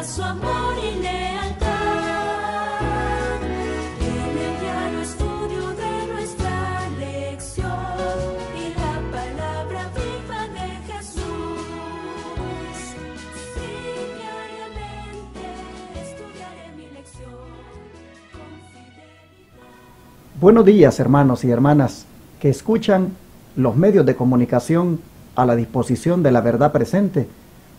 muestra su amor y lealtad. En el diario estudio de nuestra lección y la palabra viva de Jesús. Sí, diariamente estudiaré mi lección con fidelidad. Buenos días, hermanos y hermanas que escuchan los medios de comunicación a la disposición de la verdad presente,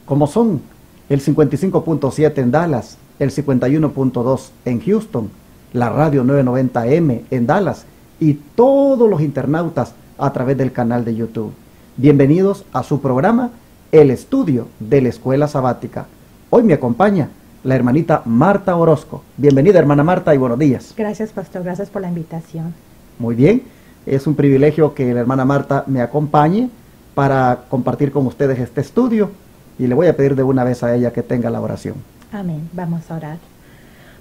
como son el 55.7 en Dallas, el 51.2 en Houston, la radio 990M en Dallas y todos los internautas a través del canal de YouTube. Bienvenidos a su programa El Estudio de la Escuela Sabática. Hoy me acompaña la hermanita Marta Orozco. Bienvenida, hermana Marta, y buenos días. Gracias, pastor. Gracias por la invitación. Muy bien, es un privilegio que la hermana Marta me acompañe para compartir con ustedes este estudio y le voy a pedir de una vez a ella que tenga la oración. Amén. Vamos a orar.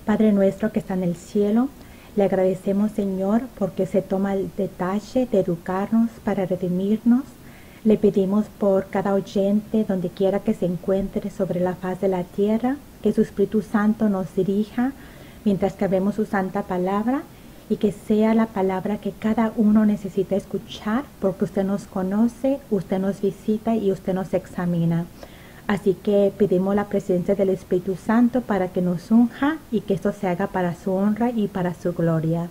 Padre nuestro que está en el cielo, le agradecemos, Señor, porque se toma el detalle de educarnos para redimirnos. Le pedimos por cada oyente, donde quiera que se encuentre sobre la faz de la tierra, que su Espíritu Santo nos dirija mientras que vemos su santa palabra y que sea la palabra que cada uno necesita escuchar, porque usted nos conoce, usted nos visita y usted nos examina. Así que pedimos la presencia del Espíritu Santo para que nos unja y que esto se haga para su honra y para su gloria.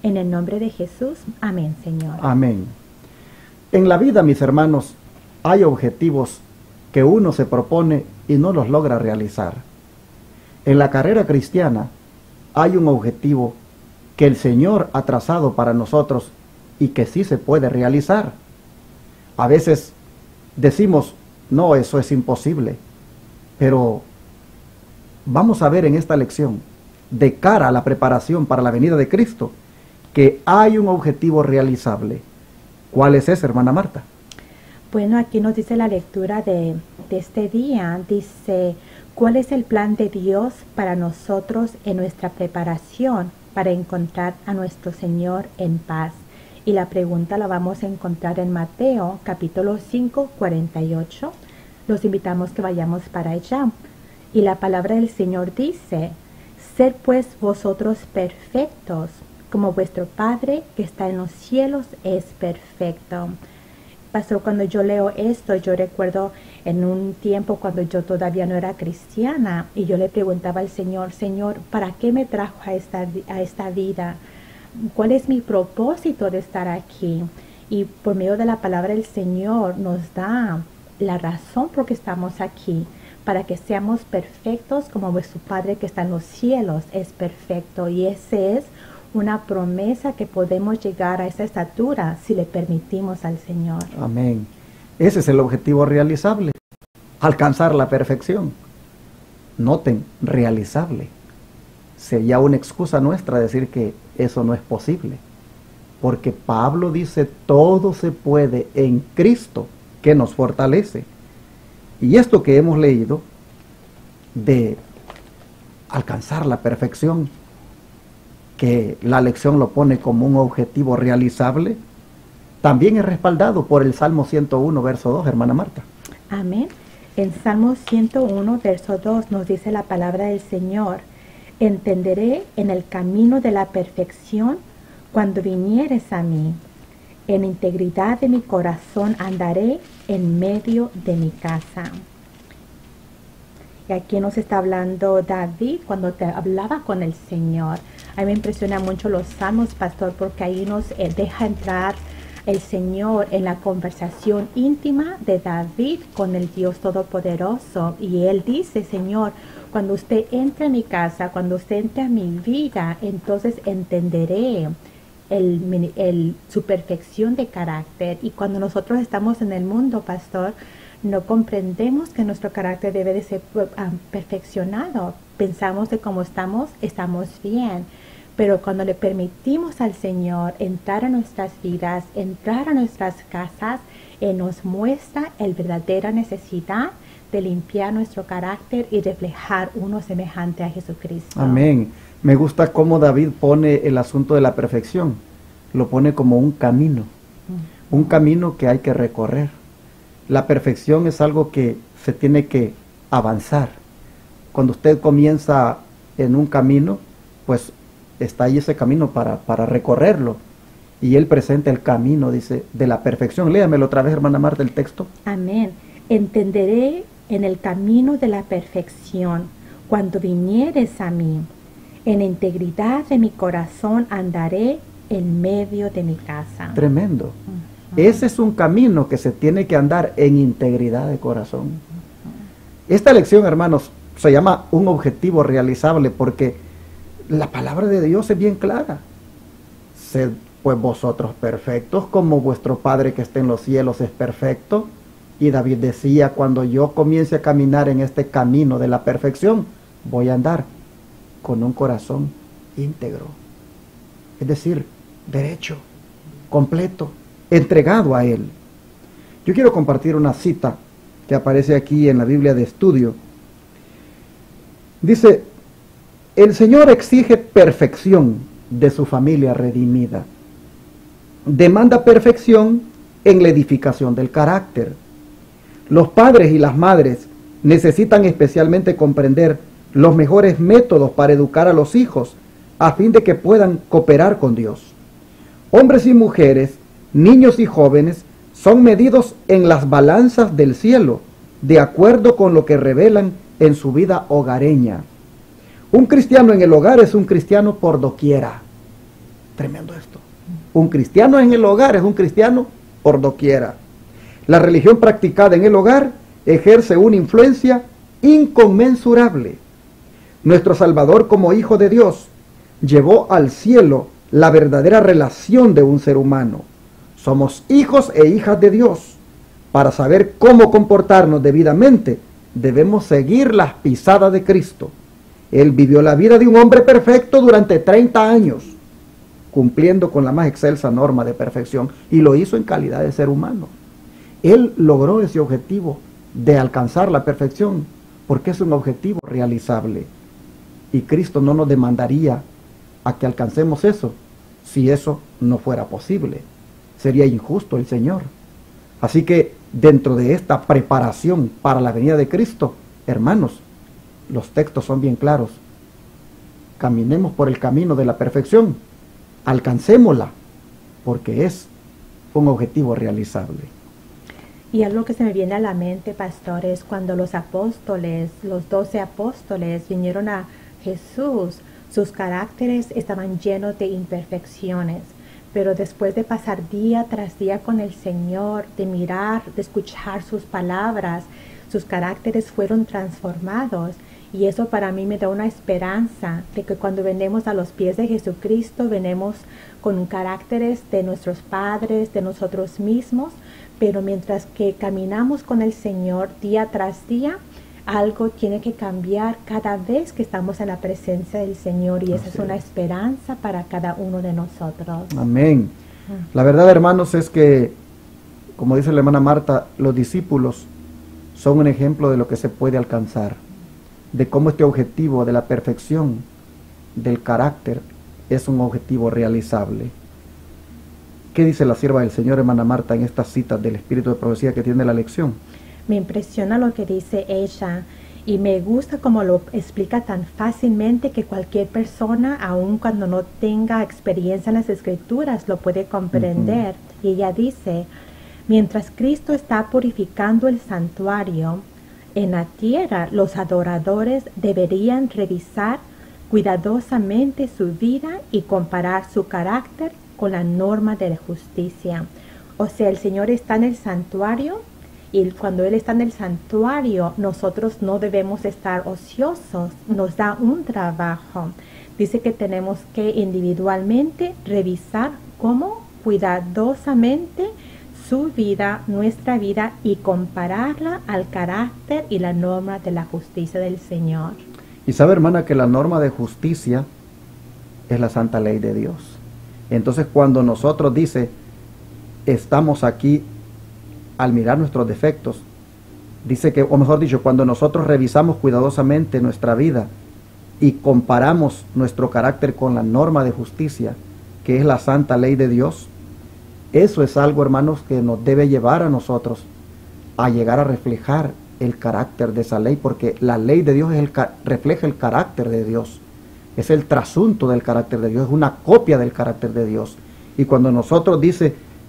En el nombre de Jesús, amén, Señor. Amén. En la vida, mis hermanos, hay objetivos que uno se propone y no los logra realizar. En la carrera cristiana hay un objetivo que el Señor ha trazado para nosotros y que sí se puede realizar. A veces decimos, no, eso es imposible, pero vamos a ver en esta lección, de cara a la preparación para la venida de Cristo, que hay un objetivo realizable. ¿Cuál es ese, hermana Marta? Bueno, aquí nos dice la lectura de este día, dice, ¿cuál es el plan de Dios para nosotros en nuestra preparación para encontrar a nuestro Señor en paz? Y la pregunta la vamos a encontrar en Mateo, capítulo 5, 48. Los invitamos que vayamos para allá. Y la palabra del Señor dice, sed pues vosotros perfectos, como vuestro Padre que está en los cielos es perfecto. Pastor, cuando yo leo esto, yo recuerdo en un tiempo cuando yo todavía no era cristiana y yo le preguntaba al Señor, Señor, ¿para qué me trajo a esta vida? ¿Cuál es mi propósito de estar aquí? Y por medio de la palabra del Señor nos da la razón por qué estamos aquí, para que seamos perfectos como vuestro Padre que está en los cielos es perfecto. Y ese es una promesa que podemos llegar a esa estatura si le permitimos al Señor. Amén. Ese es el objetivo realizable, alcanzar la perfección. Noten, realizable. Sería una excusa nuestra decir que eso no es posible, porque Pablo dice, todo se puede en Cristo que nos fortalece. Y esto que hemos leído de alcanzar la perfección, que la lección lo pone como un objetivo realizable, también es respaldado por el Salmo 101, verso 2, hermana Marta. Amén. En Salmo 101, verso 2 nos dice la palabra del Señor, entenderé en el camino de la perfección cuando vinieres a mí. En integridad de mi corazón andaré en medio de mi casa. Y aquí nos está hablando David cuando te hablaba con el Señor. A mí me impresiona mucho los salmos, pastor, porque ahí nos deja entrar el Señor en la conversación íntima de David con el Dios Todopoderoso. Y él dice, Señor, cuando usted entre a mi casa, cuando usted entre a mi vida, entonces entenderé su perfección de carácter. Y cuando nosotros estamos en el mundo, pastor, no comprendemos que nuestro carácter debe de ser perfeccionado. Pensamos que como estamos bien. Pero cuando le permitimos al Señor entrar a nuestras vidas, entrar a nuestras casas, Él nos muestra la verdadera necesidad de limpiar nuestro carácter y reflejar uno semejante a Jesucristo. Amén. Me gusta cómo David pone el asunto de la perfección. Lo pone como un camino. Un camino que hay que recorrer. La perfección es algo que se tiene que avanzar. cuando usted comienza en un camino, pues está ahí ese camino para recorrerlo. Y Él presenta el camino, dice, de la perfección. Léamelo otra vez, hermana Marta, el texto. Amén. Entenderé en el camino de la perfección cuando vinieres a mí. En integridad de mi corazón andaré en medio de mi casa. Tremendo. Ese es un camino que se tiene que andar en integridad de corazón. Esta lección, hermanos, se llama un objetivo realizable porque la palabra de Dios es bien clara. Sed pues vosotros perfectos como vuestro Padre que está en los cielos es perfecto. Y David decía, cuando yo comience a caminar en este camino de la perfección, voy a andar con un corazón íntegro. Es decir, derecho, completo, entregado a Él. Yo quiero compartir una cita que aparece aquí en la Biblia de estudio. Dice, el Señor exige perfección de su familia redimida. Demanda perfección en la edificación del carácter. Los padres y las madres necesitan especialmente comprender los mejores métodos para educar a los hijos a fin de que puedan cooperar con Dios. Hombres y mujeres, niños y jóvenes son medidos en las balanzas del cielo de acuerdo con lo que revelan en su vida hogareña. Un cristiano en el hogar es un cristiano por doquiera. Tremendo esto. Un cristiano en el hogar es un cristiano por doquiera. La religión practicada en el hogar ejerce una influencia inconmensurable. Nuestro Salvador, como Hijo de Dios, llevó al cielo la verdadera relación de un ser humano. Somos hijos e hijas de Dios. Para saber cómo comportarnos debidamente, debemos seguir las pisadas de Cristo. Él vivió la vida de un hombre perfecto durante 30 años, cumpliendo con la más excelsa norma de perfección, y lo hizo en calidad de ser humano. Él logró ese objetivo de alcanzar la perfección, porque es un objetivo realizable. Y Cristo no nos demandaría a que alcancemos eso, si eso no fuera posible. Sería injusto el Señor. Así que dentro de esta preparación para la venida de Cristo, hermanos, los textos son bien claros. Caminemos por el camino de la perfección, alcancémosla, porque es un objetivo realizable. Y algo que se me viene a la mente, pastor, es cuando los apóstoles, los 12 apóstoles, vinieron a Jesús, sus caracteres estaban llenos de imperfecciones. Pero después de pasar día tras día con el Señor, de mirar, de escuchar sus palabras, sus caracteres fueron transformados. Y eso para mí me da una esperanza de que cuando venimos a los pies de Jesucristo, venimos con caracteres de nuestros padres, de nosotros mismos, pero mientras que caminamos con el Señor día tras día, algo tiene que cambiar cada vez que estamos en la presencia del Señor, y esa es una esperanza para cada uno de nosotros. Amén. La verdad, hermanos, es que, como dice la hermana Marta, los discípulos son un ejemplo de lo que se puede alcanzar, de cómo este objetivo de la perfección del carácter es un objetivo realizable. ¿Qué dice la sierva del Señor, hermana Marta, en estas citas del espíritu de profecía que tiene la lección? Me impresiona lo que dice ella y me gusta cómo lo explica tan fácilmente que cualquier persona, aun cuando no tenga experiencia en las Escrituras, lo puede comprender. Y ella dice, mientras Cristo está purificando el santuario, en la tierra los adoradores deberían revisar cuidadosamente su vida y comparar su carácter con la norma de la justicia. O sea, el Señor está en el santuario, y cuando Él está en el santuario, nosotros no debemos estar ociosos, nos da un trabajo. Dice que tenemos que individualmente revisar cómo cuidadosamente su vida, nuestra vida, y compararla al carácter y la norma de la justicia del Señor. Y sabe, hermana, que la norma de justicia es la santa ley de Dios. Entonces, cuando nosotros estamos aquí al mirar nuestros defectos, dice que, o mejor dicho, cuando nosotros revisamos cuidadosamente nuestra vida y comparamos nuestro carácter con la norma de justicia, que es la santa ley de Dios, eso es algo, hermanos, que nos debe llevar a nosotros a llegar a reflejar el carácter de esa ley, porque la ley de Dios es refleja el carácter de Dios. Es el trasunto del carácter de Dios, es una copia del carácter de Dios. Y cuando nosotros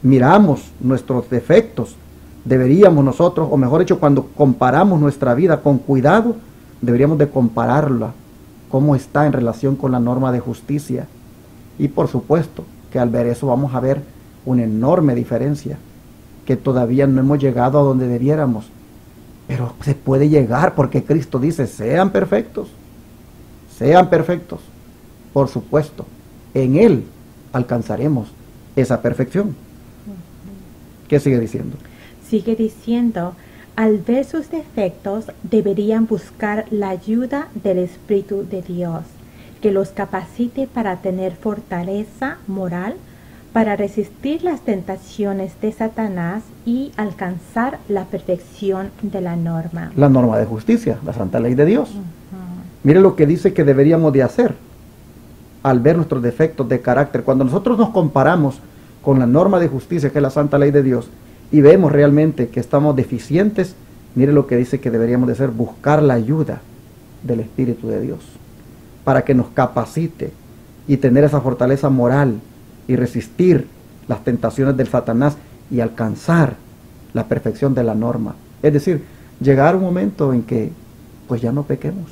miramos nuestros defectos, deberíamos nosotros, o mejor dicho, cuando comparamos nuestra vida con cuidado, deberíamos de compararla, cómo está en relación con la norma de justicia. Y por supuesto que al ver eso vamos a ver una enorme diferencia, que todavía no hemos llegado a donde debiéramos, pero se puede llegar porque Cristo dice, sean perfectos, por supuesto, en Él alcanzaremos esa perfección. ¿Qué sigue diciendo? Sigue diciendo, al ver sus defectos, deberían buscar la ayuda del Espíritu de Dios, que los capacite para tener fortaleza moral, para resistir las tentaciones de Satanás y alcanzar la perfección de la norma. La norma de justicia, la santa ley de Dios. Mire lo que dice que deberíamos de hacer al ver nuestros defectos de carácter. Cuando nosotros nos comparamos con la norma de justicia, que es la santa ley de Dios, y vemos realmente que estamos deficientes, mire lo que dice que deberíamos de hacer, buscar la ayuda del Espíritu de Dios, para que nos capacite y tener esa fortaleza moral y resistir las tentaciones del Satanás y alcanzar la perfección de la norma. Es decir, llegar a un momento en que pues ya no pequemos.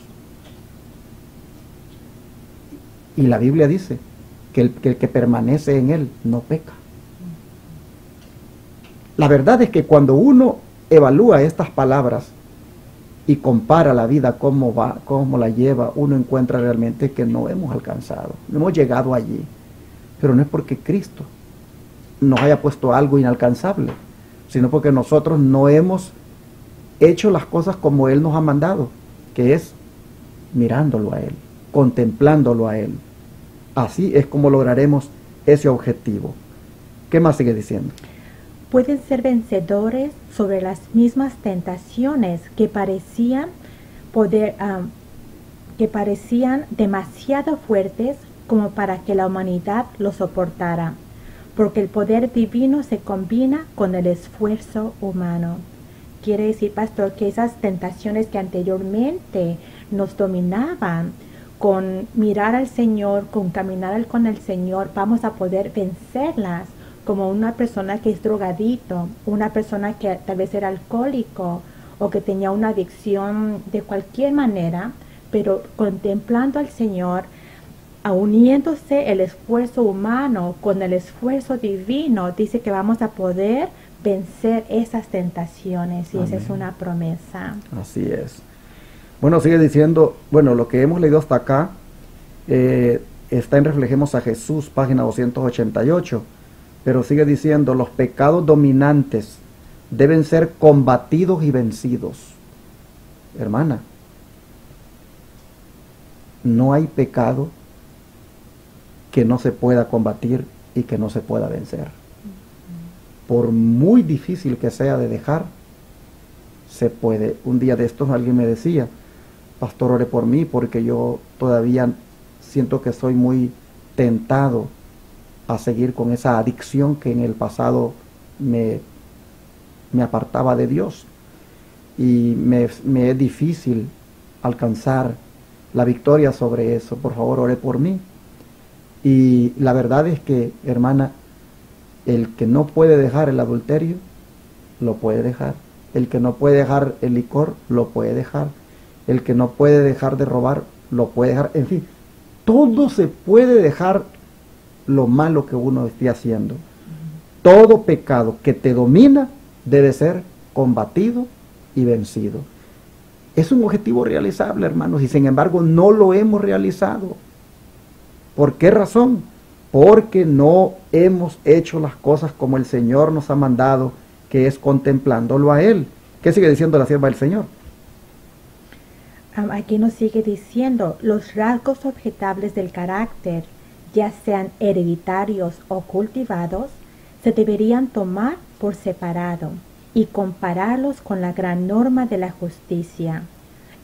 Y la Biblia dice que el que permanece en Él no peca. La verdad es que cuando uno evalúa estas palabras y compara la vida, cómo va, cómo la lleva, uno encuentra realmente que no hemos alcanzado, no hemos llegado allí. Pero no es porque Cristo nos haya puesto algo inalcanzable, sino porque nosotros no hemos hecho las cosas como Él nos ha mandado, que es mirándolo a Él, contemplándolo a Él. Así es como lograremos ese objetivo. ¿Qué más sigue diciendo? Pueden ser vencedores sobre las mismas tentaciones que parecían demasiado fuertes como para que la humanidad lo soportara, porque el poder divino se combina con el esfuerzo humano. Quiere decir, pastor, que esas tentaciones que anteriormente nos dominaban, con mirar al Señor, con caminar con el Señor, vamos a poder vencerlas, como una persona que es drogadito, una persona que tal vez era alcohólico o que tenía una adicción de cualquier manera, pero contemplando al Señor, uniéndose el esfuerzo humano con el esfuerzo divino, dice que vamos a poder vencer esas tentaciones, y Amén. Esa es una promesa. Así es. Bueno, sigue diciendo, bueno, lo que hemos leído hasta acá está en Reflejemos a Jesús, página 288, pero sigue diciendo, los pecados dominantes deben ser combatidos y vencidos. Hermana, no hay pecado que no se pueda combatir y que no se pueda vencer. Por muy difícil que sea de dejar, se puede. Un día de estos alguien me decía, pastor, ore por mí porque yo todavía siento que soy muy tentado a seguir con esa adicción que en el pasado me apartaba de Dios, y me es difícil alcanzar la victoria sobre eso. Por favor, ore por mí. Y la verdad es que, hermana, el que no puede dejar el adulterio, lo puede dejar. El que no puede dejar el licor, lo puede dejar. El que no puede dejar de robar, lo puede dejar. En fin, todo se puede dejar, lo malo que uno esté haciendo. Todo pecado que te domina debe ser combatido y vencido. Es un objetivo realizable, hermanos, y sin embargo no lo hemos realizado. ¿Por qué razón? Porque no hemos hecho las cosas como el Señor nos ha mandado, que es contemplándolo a Él. ¿Qué sigue diciendo la sierva del Señor? Aquí nos sigue diciendo, los rasgos objetables del carácter, ya sean hereditarios o cultivados, se deberían tomar por separado y compararlos con la gran norma de la justicia,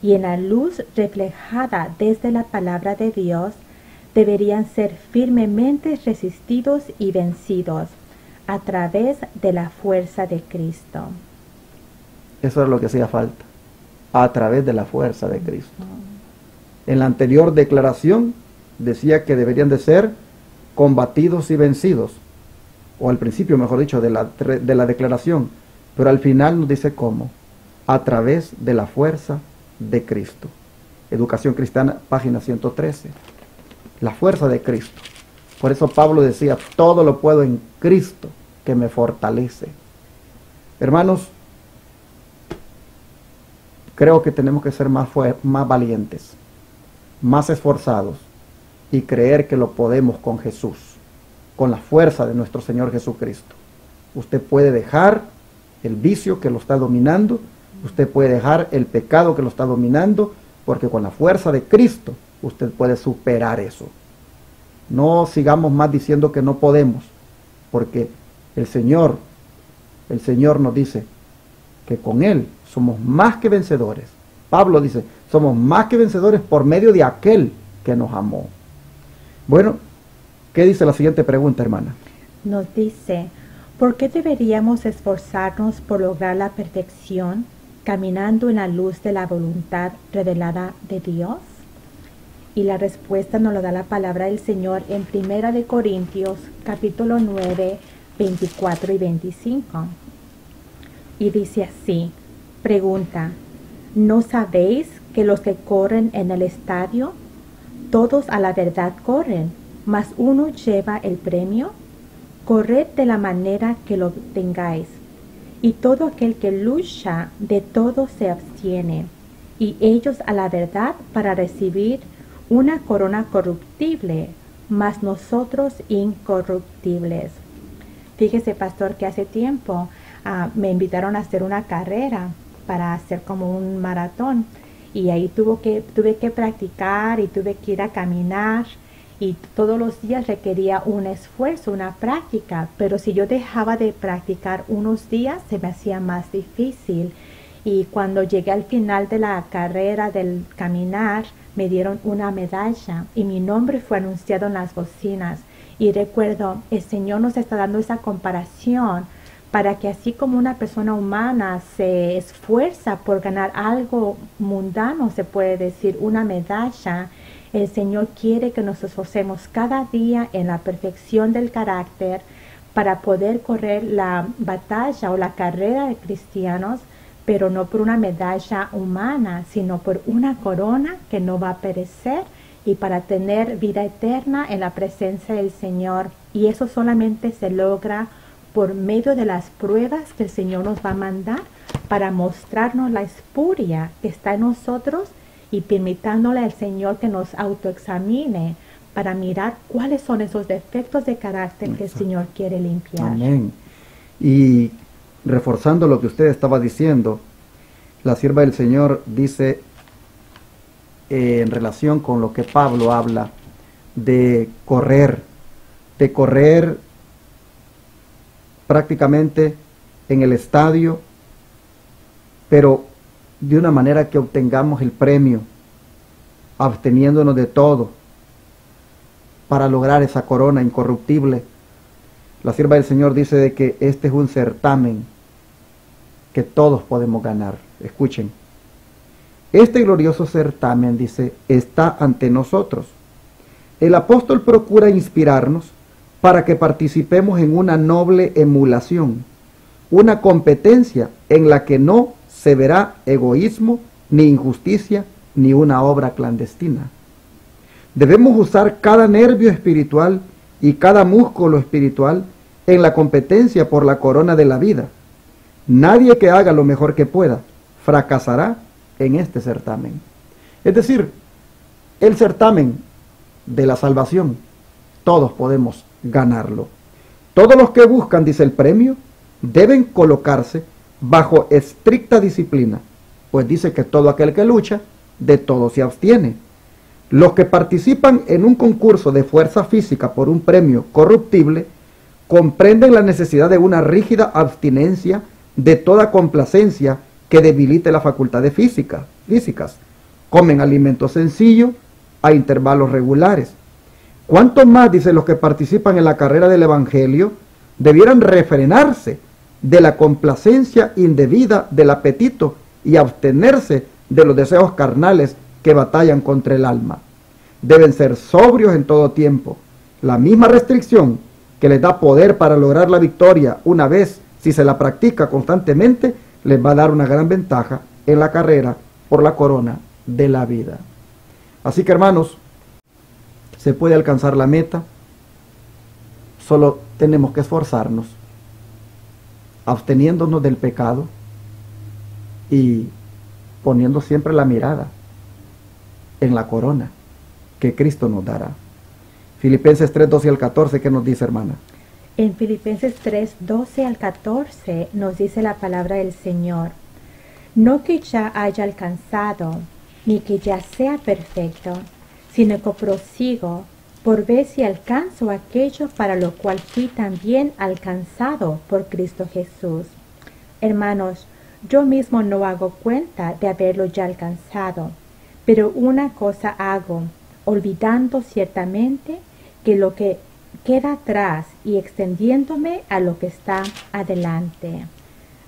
y en la luz reflejada desde la palabra de Dios, deberían ser firmemente resistidos y vencidos a través de la fuerza de Cristo. Eso es lo que hacía falta. a través de la fuerza de Cristo. En la anterior declaración decía que deberían de ser combatidos y vencidos, o al principio, mejor dicho, de la declaración, pero al final nos dice cómo, a través de la fuerza de Cristo. Educación Cristiana, página 113. La fuerza de Cristo. Por eso Pablo decía, todo lo puedo en Cristo que me fortalece. Hermanos, creo que tenemos que ser más valientes, más esforzados y creer que lo podemos con Jesús, con la fuerza de nuestro Señor Jesucristo. Usted puede dejar el vicio que lo está dominando, usted puede dejar el pecado que lo está dominando, porque con la fuerza de Cristo usted puede superar eso. No sigamos más diciendo que no podemos, porque el Señor nos dice que con Él somos más que vencedores. Pablo dice, somos más que vencedores por medio de aquel que nos amó. Bueno, ¿qué dice la siguiente pregunta, hermana? Nos dice, ¿por qué deberíamos esforzarnos por lograr la perfección caminando en la luz de la voluntad revelada de Dios? Y la respuesta nos lo da la palabra del Señor en 1 de Corintios, capítulo 9, 24 y 25. Y dice así, pregunta, ¿no sabéis que los que corren en el estadio, todos a la verdad corren, mas uno lleva el premio? Corred de la manera que lo tengáis. Y todo aquel que lucha, de todo se abstiene, y ellos a la verdad para recibir una corona corruptible, mas nosotros incorruptibles. Fíjese, pastor, que hace tiempo me invitaron a hacer una carrera para hacer como un maratón, y ahí tuve que practicar y tuve que ir a caminar, y todos los días requería un esfuerzo, una práctica, pero si yo dejaba de practicar unos días se me hacía más difícil. Y cuando llegué al final de la carrera del caminar, me dieron una medalla y mi nombre fue anunciado en las bocinas. Y recuerdo, el Señor nos está dando esa comparación para que así como una persona humana se esfuerza por ganar algo mundano, se puede decir una medalla, el Señor quiere que nos esforcemos cada día en la perfección del carácter para poder correr la batalla o la carrera de cristianos, pero no por una medalla humana, sino por una corona que no va a perecer y para tener vida eterna en la presencia del Señor. Y eso solamente se logra por medio de las pruebas que el Señor nos va a mandar para mostrarnos la espuria que está en nosotros y permitiéndole al Señor que nos autoexamine para mirar cuáles son esos defectos de carácter que el Señor quiere limpiar. Amén. Y reforzando lo que usted estaba diciendo, la sierva del Señor dice en relación con lo que Pablo habla de correr prácticamente en el estadio, pero de una manera que obtengamos el premio, absteniéndonos de todo, para lograr esa corona incorruptible. La sierva del Señor dice de que este es un certamen que todos podemos ganar. Escuchen, este glorioso certamen, dice, está ante nosotros. El apóstol procura inspirarnos para que participemos en una noble emulación, una competencia en la que no se verá egoísmo, ni injusticia, ni una obra clandestina. Debemos usar cada nervio espiritual y cada músculo espiritual en la competencia por la corona de la vida. Nadie que haga lo mejor que pueda fracasará en este certamen. Es decir, el certamen de la salvación, todos podemos ganarlo. Todos los que buscan, dice el premio, deben colocarse bajo estricta disciplina, pues dice que todo aquel que lucha, de todo se abstiene. Los que participan en un concurso de fuerza física por un premio corruptible, comprenden la necesidad de una rígida abstinencia de toda complacencia que debilite las facultades físicas. Comen alimentos sencillos a intervalos regulares. Cuanto más, dice, los que participan en la carrera del Evangelio, debieran refrenarse de la complacencia indebida del apetito y abstenerse de los deseos carnales que batallan contra el alma. Deben ser sobrios en todo tiempo. La misma restricción que les da poder para lograr la victoria una vez, si se la practica constantemente, les va a dar una gran ventaja en la carrera por la corona de la vida. Así que, hermanos, se puede alcanzar la meta, solo tenemos que esforzarnos, absteniéndonos del pecado y poniendo siempre la mirada en la corona que Cristo nos dará. Filipenses 3, 12 al 14, ¿qué nos dice, hermana? En Filipenses 3, 12 al 14 nos dice la palabra del Señor: no que ya haya alcanzado, ni que ya sea perfecto, sino que prosigo por ver si alcanzo aquello para lo cual fui también alcanzado por Cristo Jesús. Hermanos, yo mismo no hago cuenta de haberlo ya alcanzado, pero una cosa hago, olvidando ciertamente que lo que queda atrás y extendiéndome a lo que está adelante.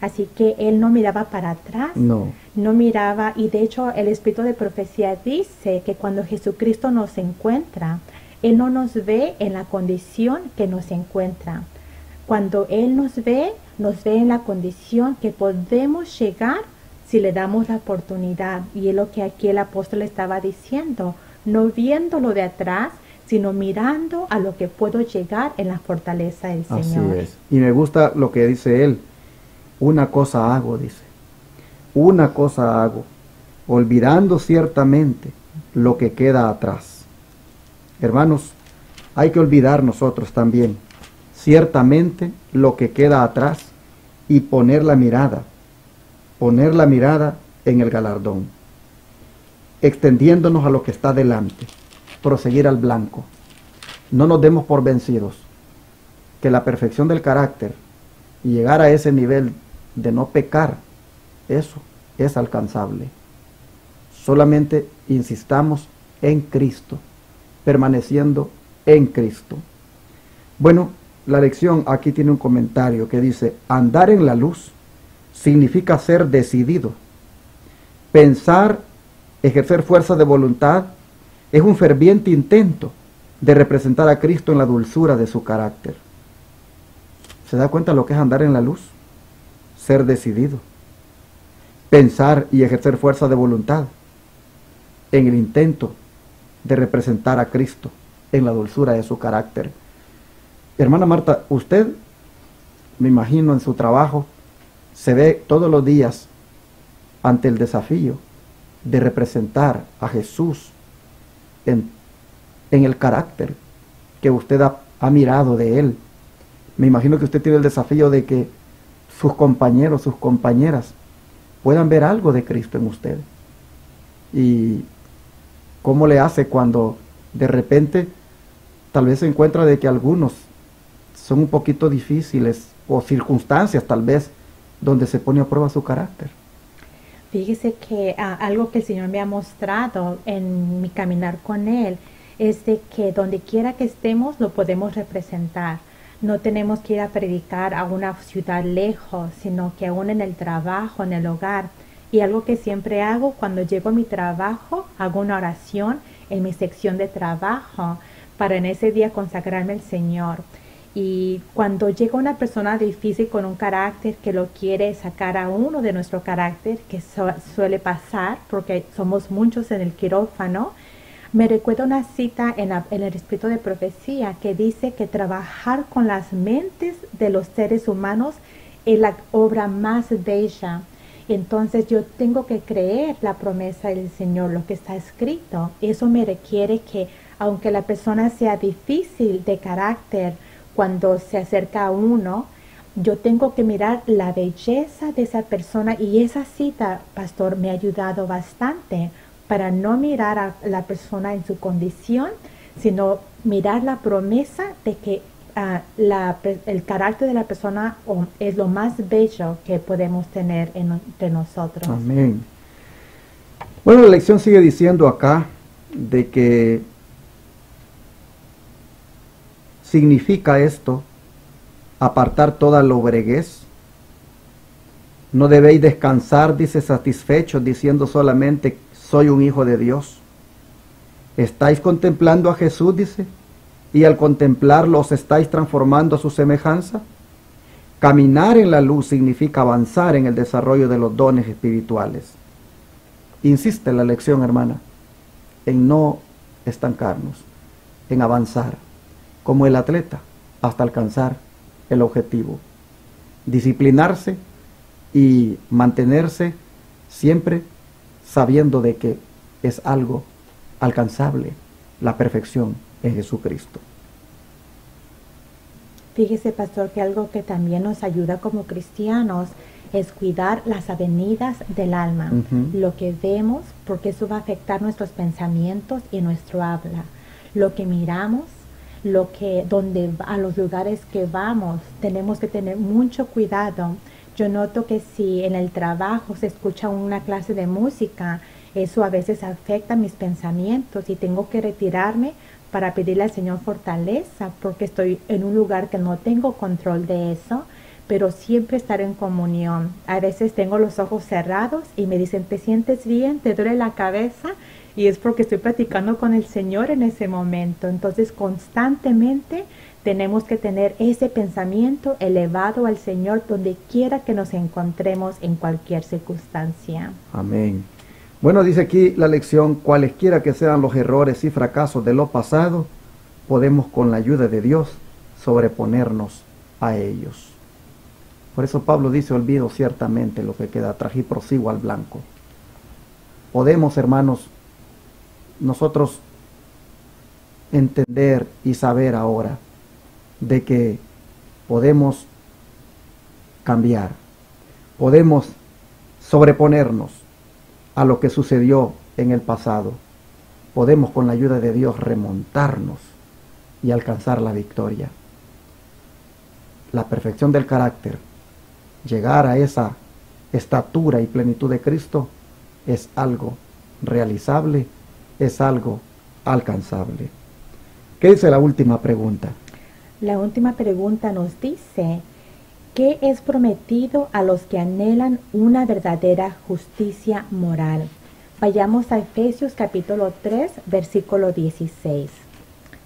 Así que él no miraba para atrás, no miraba, y de hecho el espíritu de profecía dice que cuando Jesucristo nos encuentra, Él no nos ve en la condición que nos encuentra. Cuando Él nos ve en la condición que podemos llegar si le damos la oportunidad. Y es lo que aquí el apóstol estaba diciendo, no viéndolo de atrás, sino mirando a lo que puedo llegar en la fortaleza del Señor. Así es. Y me gusta lo que dice él. Una cosa hago, dice. Una cosa hago, olvidando ciertamente lo que queda atrás. Hermanos, hay que olvidar nosotros también ciertamente lo que queda atrás y poner la mirada en el galardón, extendiéndonos a lo que está delante, proseguir al blanco. No nos demos por vencidos, que la perfección del carácter y llegar a ese nivel de no pecar, eso es alcanzable. Solamente insistamos en Cristo, permaneciendo en Cristo. Bueno, la lección aquí tiene un comentario que dice: andar en la luz significa ser decidido. Pensar, ejercer fuerza de voluntad, es un ferviente intento de representar a Cristo en la dulzura de su carácter. ¿Se da cuenta lo que es andar en la luz? Ser decidido. Pensar y ejercer fuerza de voluntad en el intento de representar a Cristo en la dulzura de su carácter. Hermana Marta, usted, me imagino, en su trabajo, se ve todos los días ante el desafío de representar a Jesús en el carácter que usted ha mirado de Él. Me imagino que usted tiene el desafío de que sus compañeros, sus compañeras, puedan ver algo de Cristo en usted. Y cómo le hace cuando de repente tal vez se encuentra de que algunos son un poquito difíciles, o circunstancias tal vez donde se pone a prueba su carácter. Fíjese que algo que el Señor me ha mostrado en mi caminar con Él es de que donde quiera que estemos lo podemos representar. No tenemos que ir a predicar a una ciudad lejos, sino que aún en el trabajo, en el hogar. Y algo que siempre hago cuando llego a mi trabajo, hago una oración en mi sección de trabajo para en ese día consagrarme al Señor. Y cuando llega una persona difícil con un carácter que lo quiere sacar a uno de nuestro carácter, que suele pasar porque somos muchos en el quirófano, me recuerda una cita en el Espíritu de Profecía que dice que trabajar con las mentes de los seres humanos es la obra más bella. Entonces yo tengo que creer la promesa del Señor, lo que está escrito. Eso me requiere que, aunque la persona sea difícil de carácter, cuando se acerca a uno, yo tengo que mirar la belleza de esa persona. Y esa cita, pastor, me ha ayudado bastante para no mirar a la persona en su condición, sino mirar la promesa de que el carácter de la persona es lo más bello que podemos tener entre nosotros. Amén. Bueno, la lección sigue diciendo acá de que significa esto apartar toda lobreguez, No debéis descansar, dice, satisfechos, diciendo solamente, soy un hijo de Dios. Estáis contemplando a Jesús, dice, y al contemplarlo os estáis transformando a su semejanza. Caminar en la luz significa avanzar en el desarrollo de los dones espirituales. Insiste la lección, hermana, en no estancarnos, en avanzar, como el atleta, hasta alcanzar el objetivo. Disciplinarse y mantenerse siempre sabiendo de que es algo alcanzable, la perfección en Jesucristo. Fíjese, pastor, que algo que también nos ayuda como cristianos es cuidar las avenidas del alma, lo que vemos, porque eso va a afectar nuestros pensamientos y nuestro habla, lo que miramos, a los lugares que vamos, tenemos que tener mucho cuidado. Yo noto que si en el trabajo se escucha una clase de música, eso a veces afecta mis pensamientos y tengo que retirarme para pedirle al Señor fortaleza, porque estoy en un lugar que no tengo control de eso, pero siempre estar en comunión. A veces tengo los ojos cerrados y me dicen, ¿te sientes bien? ¿Te duele la cabeza? Y es porque estoy platicando con el Señor en ese momento. Entonces, constantemente tenemos que tener ese pensamiento elevado al Señor donde quiera que nos encontremos en cualquier circunstancia. Amén. Bueno, dice aquí la lección, cualesquiera que sean los errores y fracasos de lo pasado, podemos con la ayuda de Dios sobreponernos a ellos. Por eso Pablo dice, olvido ciertamente lo que queda atrás y prosigo al blanco. Podemos, hermanos, nosotros entender y saber ahora de que podemos cambiar, podemos sobreponernos a lo que sucedió en el pasado. Podemos con la ayuda de Dios remontarnos y alcanzar la victoria. La perfección del carácter, llegar a esa estatura y plenitud de Cristo, es algo realizable, es algo alcanzable. ¿Qué dice la última pregunta? La última pregunta nos dice, ¿qué es prometido a los que anhelan una verdadera justicia moral? Vayamos a Efesios capítulo 3, versículo 16.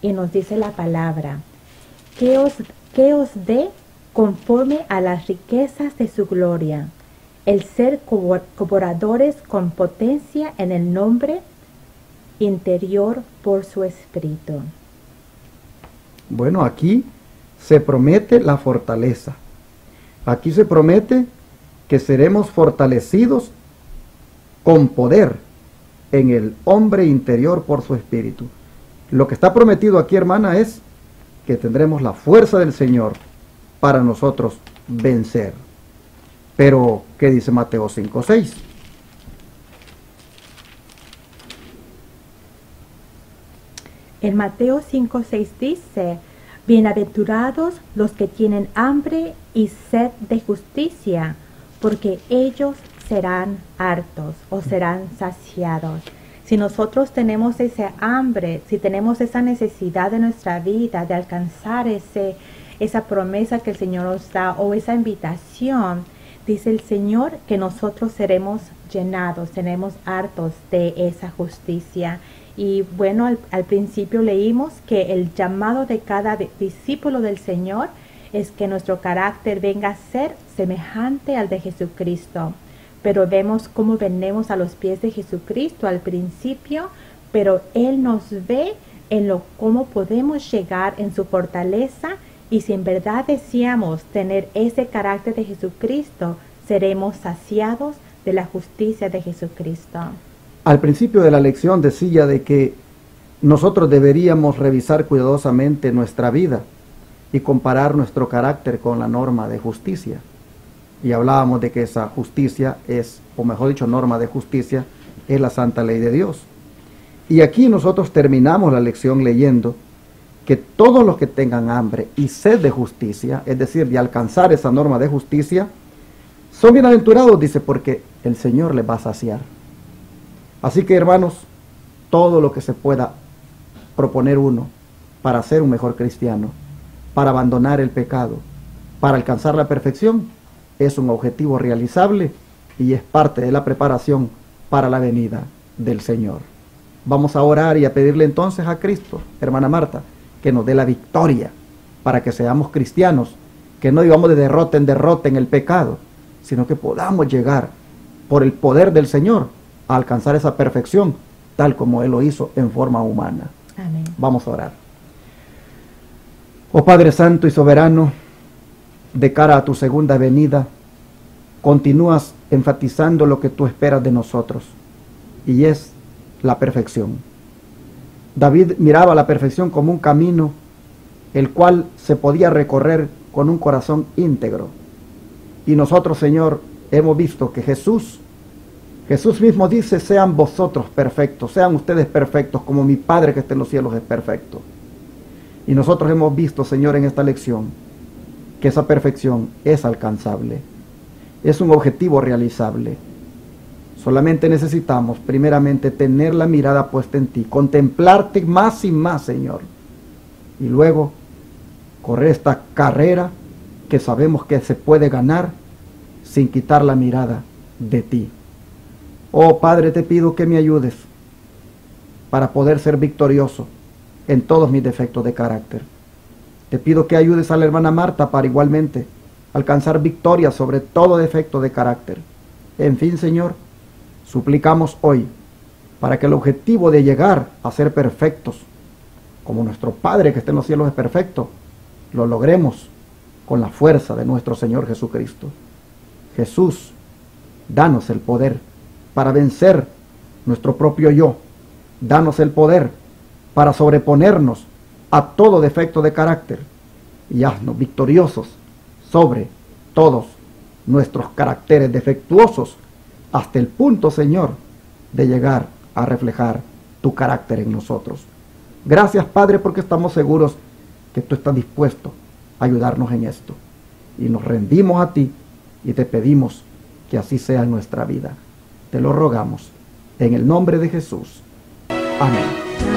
Y nos dice la palabra, que os dé conforme a las riquezas de su gloria, el ser cooperadores con potencia en el nombre interior por su espíritu. Bueno, aquí se promete la fortaleza. Aquí se promete que seremos fortalecidos con poder en el hombre interior por su espíritu. Lo que está prometido aquí, hermana, es que tendremos la fuerza del Señor para nosotros vencer. Pero, ¿qué dice Mateo 5:6? En Mateo 5:6 dice, bienaventurados los que tienen hambre y sed de justicia, porque ellos serán hartos o serán saciados. Si nosotros tenemos ese hambre, si tenemos esa necesidad de nuestra vida de alcanzar esa promesa que el Señor nos da o esa invitación, dice el Señor que nosotros seremos llenados, seremos hartos de esa justicia. Y bueno, al principio leímos que el llamado de cada discípulo del Señor es que nuestro carácter venga a ser semejante al de Jesucristo. Pero vemos cómo venimos a los pies de Jesucristo al principio, pero Él nos ve en cómo podemos llegar en su fortaleza, y si en verdad deseamos tener ese carácter de Jesucristo, seremos saciados de la justicia de Jesucristo. Al principio de la lección decía de que nosotros deberíamos revisar cuidadosamente nuestra vida y comparar nuestro carácter con la norma de justicia. Y hablábamos de que esa justicia es, o mejor dicho, norma de justicia, es la santa ley de Dios. Y aquí nosotros terminamos la lección leyendo que todos los que tengan hambre y sed de justicia, es decir, de alcanzar esa norma de justicia, son bienaventurados, dice, porque el Señor les va a saciar. Así que, hermanos, todo lo que se pueda proponer uno para ser un mejor cristiano, para abandonar el pecado, para alcanzar la perfección, es un objetivo realizable y es parte de la preparación para la venida del Señor. Vamos a orar y a pedirle entonces a Cristo, hermana Marta, que nos dé la victoria para que seamos cristianos, que no vivamos de derrota en el pecado, sino que podamos llegar por el poder del Señor a alcanzar esa perfección, tal como Él lo hizo en forma humana. Amén. Vamos a orar. Oh Padre Santo y Soberano, de cara a tu segunda venida, continúas enfatizando lo que tú esperas de nosotros, y es la perfección. David miraba la perfección como un camino, el cual se podía recorrer con un corazón íntegro. Y nosotros, Señor, hemos visto que Jesús mismo dice: sean vosotros perfectos, sean ustedes perfectos, como mi Padre que está en los cielos es perfecto. Y nosotros hemos visto, Señor, en esta lección, que esa perfección es alcanzable, es un objetivo realizable. Solamente necesitamos, primeramente, tener la mirada puesta en ti, contemplarte más y más, Señor, y luego correr esta carrera que sabemos que se puede ganar sin quitar la mirada de ti. Oh Padre, te pido que me ayudes para poder ser victorioso en todos mis defectos de carácter. Te pido que ayudes a la hermana Marta para igualmente alcanzar victoria sobre todo defecto de carácter. En fin, Señor, suplicamos hoy para que el objetivo de llegar a ser perfectos, como nuestro Padre que está en los cielos es perfecto, lo logremos con la fuerza de nuestro Señor Jesucristo. Jesús, danos el poder para vencer nuestro propio yo. Danos el poder para sobreponernos a todo defecto de carácter y haznos victoriosos sobre todos nuestros caracteres defectuosos, hasta el punto, Señor, de llegar a reflejar tu carácter en nosotros. Gracias, Padre, porque estamos seguros que tú estás dispuesto a ayudarnos en esto. Y nos rendimos a ti y te pedimos que así sea en nuestra vida. Te lo rogamos en el nombre de Jesús. Amén.